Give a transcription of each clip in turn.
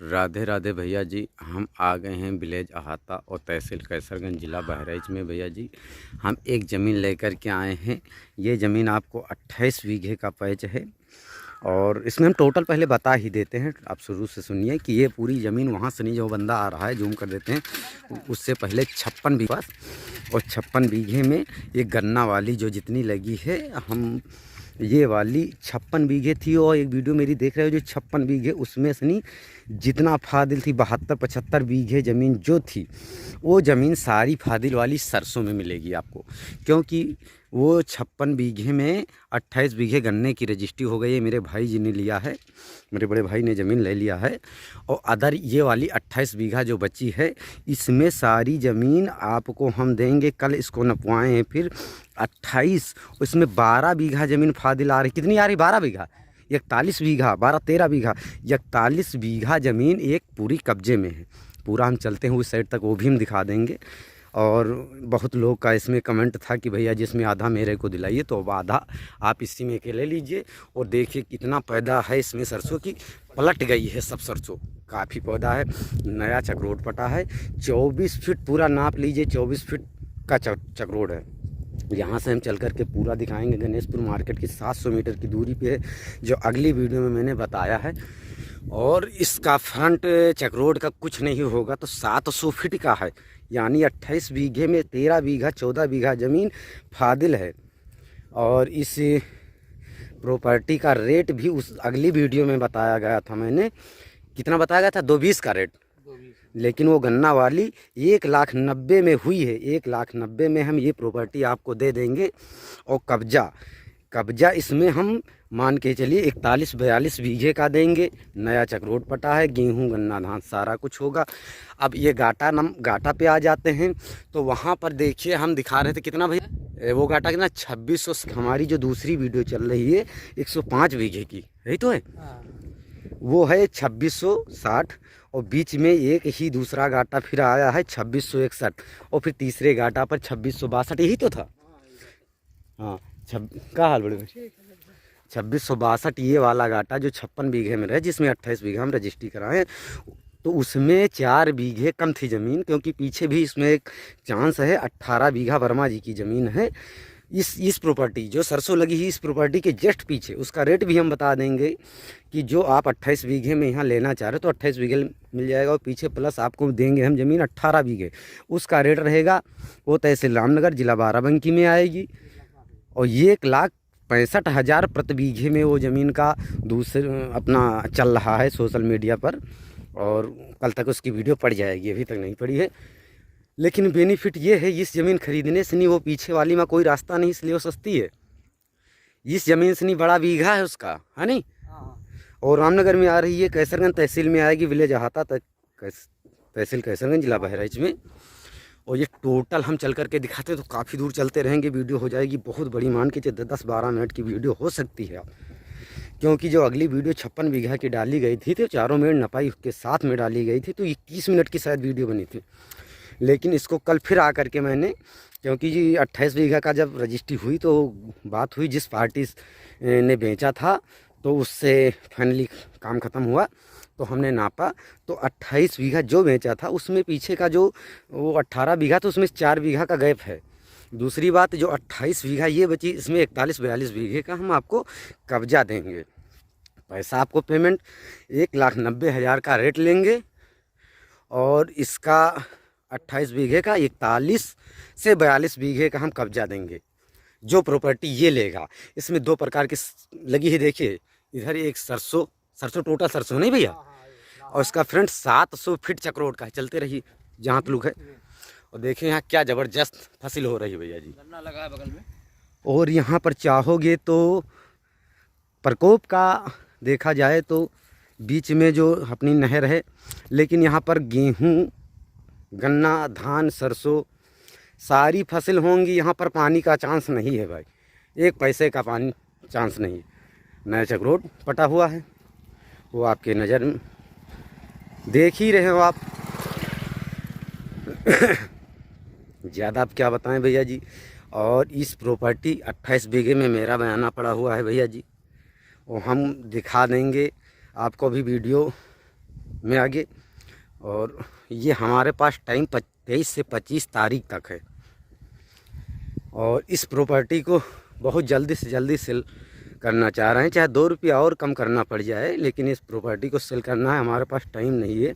राधे राधे भैया जी। हम आ गए हैं विलेज अहाता और तहसील कैसरगंज ज़िला बहराइच में। भैया जी हम एक ज़मीन लेकर के आए हैं। ये ज़मीन आपको 28 बीघे का पैच है और इसमें हम टोटल पहले बता ही देते हैं। आप शुरू से सुनिए कि ये पूरी ज़मीन वहाँ से नहीं, जो बंदा आ रहा है जूम कर देते हैं, उससे पहले 56 बीघा और 56 बीघे में ये गन्ना वाली जो जितनी लगी है, हम ये वाली 56 बीघे थी और एक वीडियो मेरी देख रहे हो जो 56 बीघे, उसमें से नहीं जितना फादिल थी 72-75 बीघे ज़मीन जो थी, वो ज़मीन सारी फादिल वाली सरसों में मिलेगी आपको। क्योंकि वो 56 बीघे में 28 बीघे गन्ने की रजिस्ट्री हो गई है। मेरे भाई जी ने लिया है, मेरे बड़े भाई ने ज़मीन ले लिया है। और अदर ये वाली 28 बीघा जो बची है, इसमें सारी ज़मीन आपको हम देंगे। कल इसको नपवाएँ हैं फिर 28, इसमें 12 बीघा ज़मीन फादिल आ रही। कितनी आ रही? 12 बीघा, 41 बीघा, 12-13 बीघा, 41 बीघा ज़मीन एक पूरी कब्जे में है। पूरा हम चलते हैं उस साइड तक, वो भी हम दिखा देंगे। और बहुत लोग का इसमें कमेंट था कि भैया जिसमें आधा मेरे को दिलाइए, तो अब आधा आप इसी में के ले लीजिए। और देखिए कितना पैदा है इसमें, सरसों की पलट गई है सब सरसों, काफ़ी पौधा है। नया चकरोट पटा है, 24 फीट पूरा नाप लीजिए, 24 फीट का चकरोट है। यहाँ से हम चल कर के पूरा दिखाएंगे। गणेशपुर मार्केट की 700 मीटर की दूरी पे है, जो अगली वीडियो में मैंने बताया है। और इसका फ्रंट चकरोड का कुछ नहीं होगा तो 700 फीट का है, यानी 28 बीघे में 13 बीघा 14 बीघा ज़मीन फादिल है। और इस प्रॉपर्टी का रेट भी उस अगली वीडियो में बताया गया था। मैंने कितना बताया गया था? 220 का रेट, लेकिन वो गन्ना वाली 1,90,000 में हुई है। 1,90,000 में हम ये प्रॉपर्टी आपको दे देंगे। और कब्जा इसमें हम मान के चलिए 41-42 बीघे का देंगे। नया चकरोट पटा है, गेहूं गन्ना धान सारा कुछ होगा। अब ये घाटा पे आ जाते हैं, तो वहाँ पर देखिए हम दिखा रहे थे कितना भैया, वो घाटा कितना 2600। हमारी जो दूसरी वीडियो चल रही है 105 बीघे की, यही तो है, वो है 2660। और बीच में एक ही दूसरा घाटा फिर आया है 2661, और फिर तीसरे घाटा पर 2662, यही तो था। हाँ, क्या हाल बड़े भाई? 2662 ये वाला घाटा जो 56 बीघे में रहे, जिसमें 28 बीघा हम रजिस्ट्री कराएं, तो उसमें 4 बीघे कम थी ज़मीन। क्योंकि पीछे भी इसमें एक चांस है, 18 बीघा वर्मा जी की ज़मीन है। इस प्रॉपर्टी जो सरसों लगी है, इस प्रॉपर्टी के जस्ट पीछे, उसका रेट भी हम बता देंगे कि जो आप 28 बीघे में यहाँ लेना चाह रहे हो तो 28 बीघे मिल जाएगा। और पीछे प्लस आपको देंगे हम ज़मीन 18 बीघे, उसका रेट रहेगा, वो तहसील रामनगर ज़िला बाराबंकी में आएगी। और ये 1,65,000 प्रति बीघे में वो ज़मीन का दूसरे अपना चल रहा है सोशल मीडिया पर। और कल तक उसकी वीडियो पड़ जाएगी, अभी तक नहीं पड़ी है। लेकिन बेनिफिट ये है, इस ज़मीन खरीदने से नहीं, वो पीछे वाली में कोई रास्ता नहीं, इसलिए वो सस्ती है। इस ज़मीन से नहीं बड़ा बीघा है उसका, है नहीं। और रामनगर में आ रही है, कैसरगंज तहसील में आएगी, विलेज अहाता तक, तहसील कैसरगंज जिला बहराइच में। और ये टोटल हम चल करके दिखाते तो काफ़ी दूर चलते रहेंगे, वीडियो हो जाएगी बहुत बड़ी, मान के 10-12 मिनट की वीडियो हो सकती है। क्योंकि जो अगली वीडियो 56 बीघा की डाली गई थी तो 4 मिनट नपाई के साथ में डाली गई थी, तो 21 मिनट की शायद वीडियो बनी थी। लेकिन इसको कल फिर आ करके मैंने, क्योंकि जी 28 बीघा का जब रजिस्ट्री हुई तो बात हुई, जिस पार्टी ने बेचा था तो उससे फाइनली काम ख़त्म हुआ, तो हमने नापा तो 28 बीघा जो बेचा था उसमें पीछे का जो वो 18 बीघा, तो उसमें 4 बीघा का गैप है। दूसरी बात, जो 28 बीघा ये बची, इसमें 41-42 बीघे का हम आपको कब्जा देंगे। पैसा आपको पेमेंट 1,90,000 का रेट लेंगे। और इसका 28 बीघे का 41 से 42 बीघे का हम कब्जा देंगे। जो प्रॉपर्टी ये लेगा, इसमें 2 प्रकार की लगी है, देखिए इधर एक सरसों टोटल सरसों नहीं भैया, और इसका फ्रंट 700 फीट चक्रोट का है। चलते रहिए जहाँ तक है, और देखिए यहाँ क्या ज़बरदस्त फसल हो रही है भैया जी, गन्ना लगा है बगल में। और यहाँ पर चाहोगे तो प्रकोप का देखा जाए तो बीच में जो अपनी नहर है, लेकिन यहाँ पर गेहूँ गन्ना धान सरसों सारी फसल होंगी। यहाँ पर पानी का चांस नहीं है भाई, एक पैसे का पानी चांस नहीं। नया चकरोट पटा हुआ है, वो आपके नज़र में देख ही रहे हो आप। ज़्यादा आप क्या बताएं भैया जी। और इस प्रॉपर्टी 28 बीघे में मेरा बयाना पड़ा हुआ है भैया जी, वो हम दिखा देंगे आपको भी वीडियो में आगे। और ये हमारे पास टाइम 23 से 25 तारीख तक है और इस प्रॉपर्टी को बहुत जल्दी से जल्दी सेल करना चाह रहे हैं, चाहे 2 रुपया और कम करना पड़ जाए, लेकिन इस प्रॉपर्टी को सेल करना है। हमारे पास टाइम नहीं है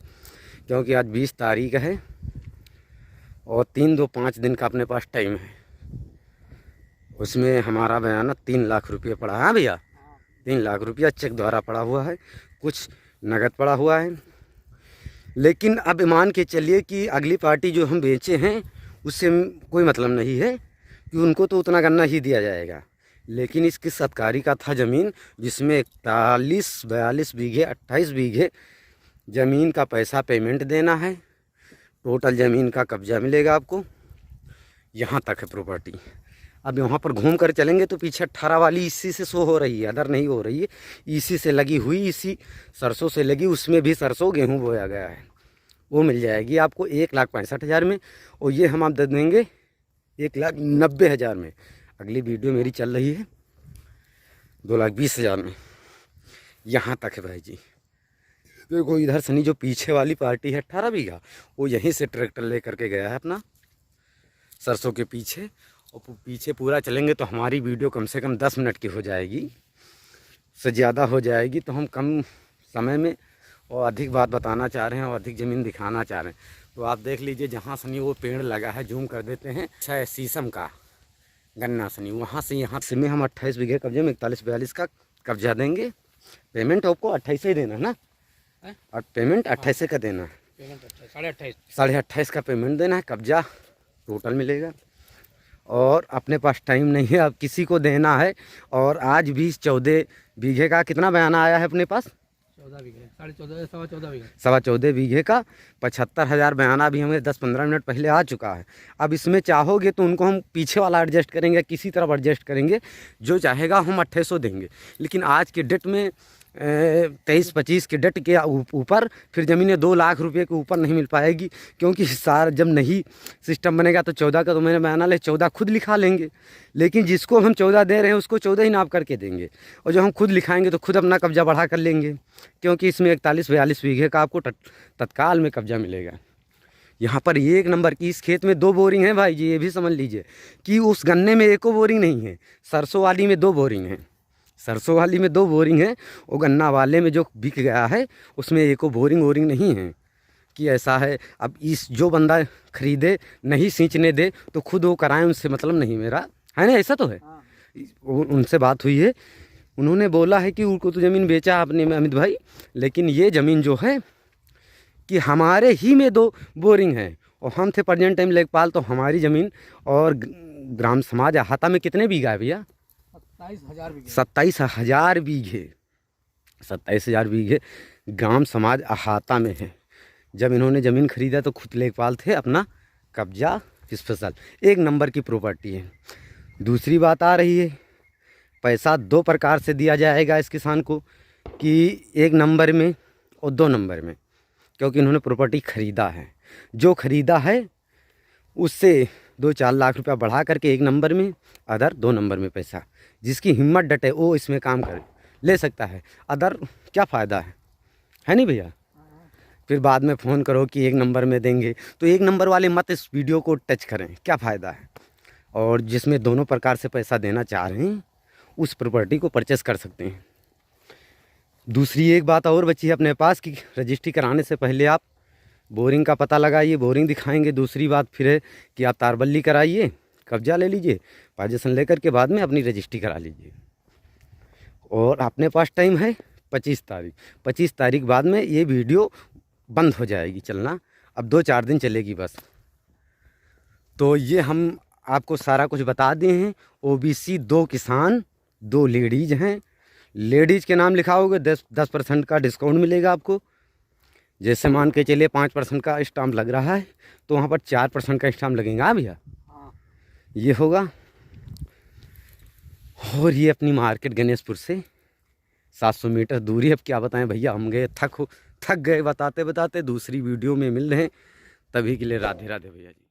क्योंकि आज 20 तारीख है और 3-2-5 दिन का अपने पास टाइम है। उसमें हमारा बयाना 3 लाख रुपये पड़ा है। हाँ भैया, 3 लाख रुपया चेक द्वारा पड़ा हुआ है, कुछ नगद पड़ा हुआ है। लेकिन अब मान के चलिए कि अगली पार्टी जो हम बेचे हैं उससे कोई मतलब नहीं है कि उनको तो उतना गन्ना ही दिया जाएगा। लेकिन इसकी सत्कारी का था ज़मीन जिसमें 41-42 बीघे 28 बीघे ज़मीन का पैसा पेमेंट देना है। टोटल ज़मीन का कब्जा मिलेगा आपको। यहाँ तक है प्रॉपर्टी। अब यहाँ पर घूम कर चलेंगे तो पीछे 18 वाली इसी से शो हो रही है, अदर नहीं हो रही है, इसी से लगी हुई, इसी सरसों से लगी, उसमें भी सरसों गेहूँ बोया गया है, वो मिल जाएगी आपको 1,65,000 में। और ये हम आप दे देंगे 1,90,000 में। अगली वीडियो मेरी चल रही है 2,20,000 में। यहाँ तक है भाई जी। देखो इधर सनी जो पीछे वाली पार्टी है 18 बीघा, वो यहीं से ट्रैक्टर ले करके गया है अपना सरसों के पीछे। और पीछे पूरा चलेंगे तो हमारी वीडियो कम से कम 10 मिनट की हो जाएगी, से ज़्यादा हो जाएगी। तो हम कम समय में और अधिक बात बताना चाह रहे हैं और अधिक ज़मीन दिखाना चाह रहे हैं। तो आप देख लीजिए जहाँ सनी वो पेड़ लगा है, जूम कर देते हैं, अच्छा है शीशम का गन्ना सनी, वहाँ से यहाँ से में हम 28 बीघे कब्जे में 41-42 का कब्जा देंगे। पेमेंट आपको 28 ही देना है ना, और पेमेंट 28 का देना है, 28.5 का पेमेंट देना है, कब्जा टोटल मिलेगा। और अपने पास टाइम नहीं है, अब किसी को देना है। और आज भी 14 बीघे का कितना बयाना आया है अपने पास, 14 बीघे, 14.5 14 बीघे, 14.25 बीघे का 75,000 बयाना भी हमें 10-15 मिनट पहले आ चुका है। अब इसमें चाहोगे तो उनको हम पीछे वाला एडजस्ट करेंगे, किसी तरफ एडजस्ट करेंगे, जो चाहेगा हम 2800 देंगे। लेकिन आज के डेट में 23-25 के डेट के ऊपर फिर ज़मीनें 2 लाख रुपए के ऊपर नहीं मिल पाएगी, क्योंकि सारा जब नहीं सिस्टम बनेगा तो 14 का तो मैंने बयाना ले 14 खुद लिखा लेंगे। लेकिन जिसको हम 14 दे रहे हैं उसको 14 ही नाप करके देंगे, और जो हम खुद लिखाएंगे तो खुद अपना कब्जा बढ़ा कर लेंगे, क्योंकि इसमें 41-42 बीघे का आपको तत्काल में कब्जा मिलेगा। यहाँ पर 1 नंबर की इस खेत में 2 बोरिंग है भाई जी, ये भी समझ लीजिए कि उस गन्ने में 1 बोरिंग नहीं है, सरसों वाली में 2 बोरिंग है, सरसों वाली में 2 बोरिंग है, और गन्ना वाले में जो बिक गया है उसमें 1 बोरिंग नहीं है कि ऐसा है। अब इस जो बंदा खरीदे नहीं सींचने दे तो खुद वो कराएं, उनसे मतलब नहीं मेरा, है ना, ऐसा तो है। उनसे बात हुई है, उन्होंने बोला है कि उनको तो ज़मीन बेचा आपने अमित भाई, लेकिन ये ज़मीन जो है कि हमारे ही में 2 बोरिंग है, और हम थे प्रेजेंट टाइम लेखपाल, तो हमारी ज़मीन और ग्राम समाज अहाता में कितने बीघा है भैया, 27,000 बीघे, 27,000 बीघे ग्राम समाज अहाता में है। जब इन्होंने ज़मीन खरीदा तो खुद लेखपाल थे, अपना कब्जा स्पेशल 1 नंबर की प्रॉपर्टी है। दूसरी बात आ रही है, पैसा 2 प्रकार से दिया जाएगा इस किसान को, कि 1 नंबर में और 2 नंबर में, क्योंकि इन्होंने प्रॉपर्टी ख़रीदा है। जो ख़रीदा है उससे 2-4 लाख रुपया बढ़ा करके 1 नंबर में, अदर 2 नंबर में पैसा, जिसकी हिम्मत डटे वो इसमें काम करे ले सकता है, अदर क्या फ़ायदा है नहीं भैया। फिर बाद में फ़ोन करो कि 1 नंबर में देंगे, तो 1 नंबर वाले मत इस वीडियो को टच करें, क्या फ़ायदा है। और जिसमें दोनों प्रकार से पैसा देना चाह रहे हैं उस प्रॉपर्टी को परचेस कर सकते हैं। दूसरी एक बात और बची है अपने पास कि रजिस्ट्री कराने से पहले आप बोरिंग का पता लगाइए, बोरिंग दिखाएंगे। दूसरी बात फिर है कि आप तारबल्ली कराइए, कब्जा ले लीजिए, पाजेशन लेकर के बाद में अपनी रजिस्ट्री करा लीजिए। और अपने पास टाइम है 25 तारीख, 25 तारीख बाद में ये वीडियो बंद हो जाएगी चलना, अब 2-4 दिन चलेगी बस। तो ये हम आपको सारा कुछ बता दिए हैं। OBC 2 किसान 2 लेडीज़ हैं, लेडीज़ के नाम लिखाओगे 10% का डिस्काउंट मिलेगा आपको। जैसे मान के चलिए 5% का स्टाम्प लग रहा है तो वहाँ पर 4% का स्टाम्प लगेगा भैया, ये होगा। और ये अपनी मार्केट गणेशपुर से 700 मीटर दूरी। अब क्या बताएं भैया, हम गए थक गए बताते बताते। दूसरी वीडियो में मिल रहे हैं, तभी के लिए राधे राधे भैया जी।